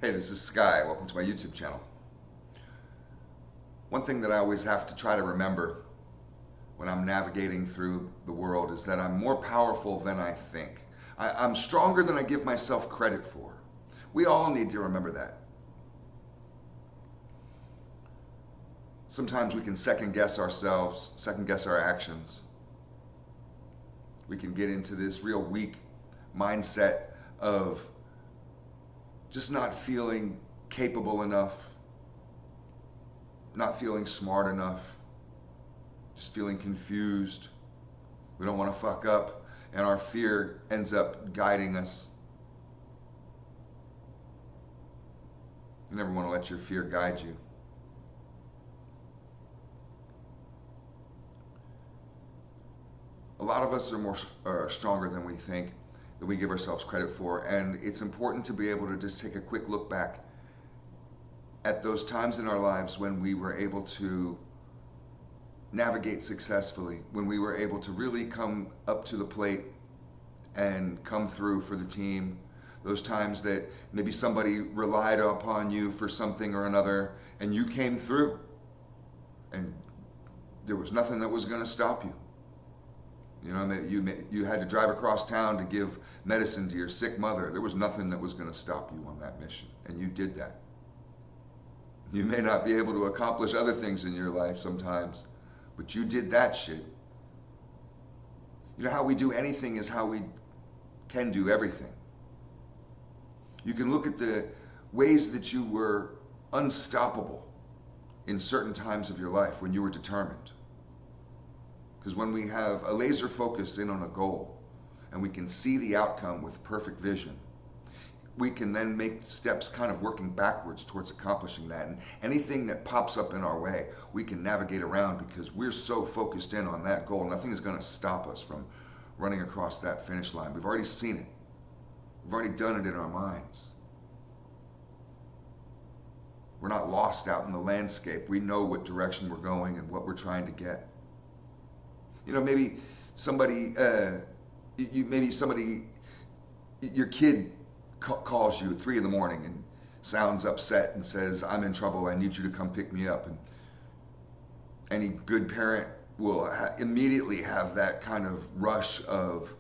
Hey, this is Sky. Welcome to my YouTube channel. One thing that I always have to try to remember when I'm navigating through the world is that I'm more powerful than I think. I'm stronger than I give myself credit for. We all need to remember that. Sometimes we can second guess ourselves, second guess our actions. We can get into this real weak mindset of just not feeling capable enough, not feeling smart enough, just feeling confused. We don't want to fuck up, and our fear ends up guiding us. You never want to let your fear guide you. A lot of us are stronger than we think, that we give ourselves credit for, and it's important to be able to just take a quick look back at those times in our lives when we were able to navigate successfully, when we were able to really come up to the plate and come through for the team. Those times that maybe somebody relied upon you for something or another and you came through and there was nothing that was going to stop you. You know, you had to drive across town to give medicine to your sick mother. There was nothing that was going to stop you on that mission, and you did that. You may not be able to accomplish other things in your life sometimes, but you did that shit. You know, how we do anything is how we can do everything. You can look at the ways that you were unstoppable in certain times of your life when you were determined. Because when we have a laser focus in on a goal and we can see the outcome with perfect vision, we can then make steps kind of working backwards towards accomplishing that. And anything that pops up in our way, we can navigate around because we're so focused in on that goal. Nothing is going to stop us from running across that finish line. We've already seen it. We've already done it in our minds. We're not lost out in the landscape. We know what direction we're going and what we're trying to get. You know, maybe somebody, your kid calls you at 3 a.m. and sounds upset and says, "I'm in trouble, I need you to come pick me up." And any good parent will immediately have that kind of rush of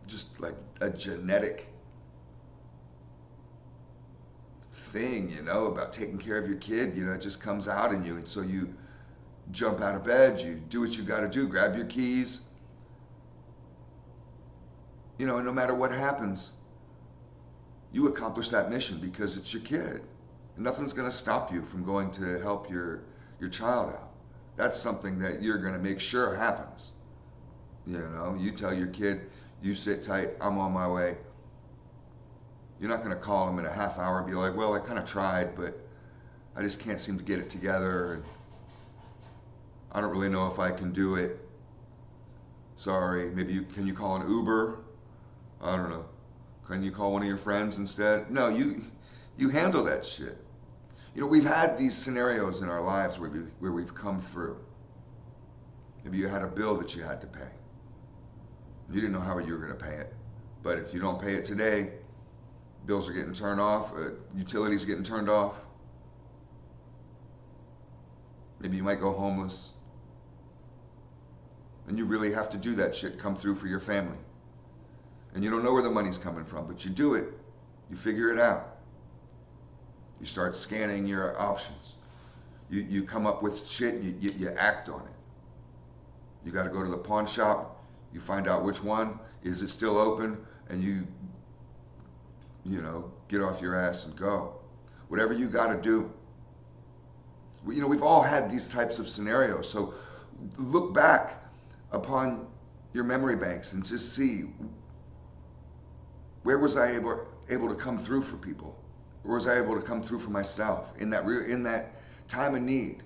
just like a genetic thing, you know, about taking care of your kid. You know, it just comes out in you. And so you jump out of bed, you do what you got to do, grab your keys, you know, and no matter what happens, you accomplish that mission because it's your kid. And nothing's going to stop you from going to help your child out. That's something that you're going to make sure happens. You know, you tell your kid, "You sit tight, I'm on my way." You're not going to call them in a half hour and be like, "Well, I kind of tried, but I just can't seem to get it together. And I don't really know if I can do it. Sorry, maybe can you call an Uber? I don't know. Can you call one of your friends instead?" No, you handle that shit. You know, we've had these scenarios in our lives where we've come through. Maybe you had a bill that you had to pay. You didn't know how you were going to pay it. But if you don't pay it today, bills are getting turned off, utilities are getting turned off. Maybe you might go homeless. And you really have to do that shit, come through for your family. And you don't know where the money's coming from, but you do it. You figure it out. You start scanning your options. You come up with shit, you act on it. You got to go to the pawn shop, you find out which one, is it still open, and you know, get off your ass and go. Whatever you got to do. You know, we've all had these types of scenarios, so look back upon your memory banks and just see, where was I able to come through for people? Where was I able to come through for myself in that time of need?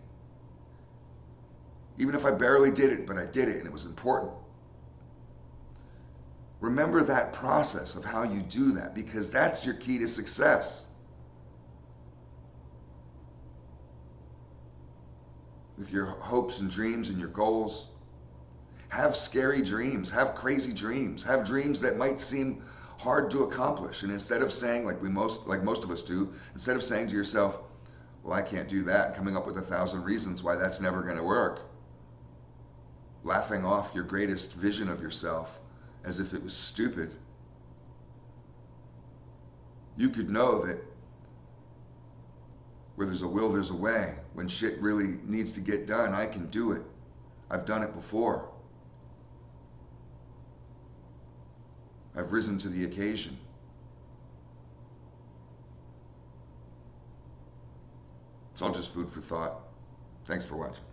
Even if I barely did it, but I did it and it was important. Remember that process of how you do that, because that's your key to success. With your hopes and dreams and your goals, have scary dreams, have crazy dreams, have dreams that might seem hard to accomplish. And instead of saying, like most of us do, instead of saying to yourself, well, I can't do that, and coming up with 1,000 reasons why that's never going to work, laughing off your greatest vision of yourself as if it was stupid, you could know that where there's a will, there's a way. When shit really needs to get done, I can do it. I've done it before. I've risen to the occasion. It's all just food for thought. Thanks for watching.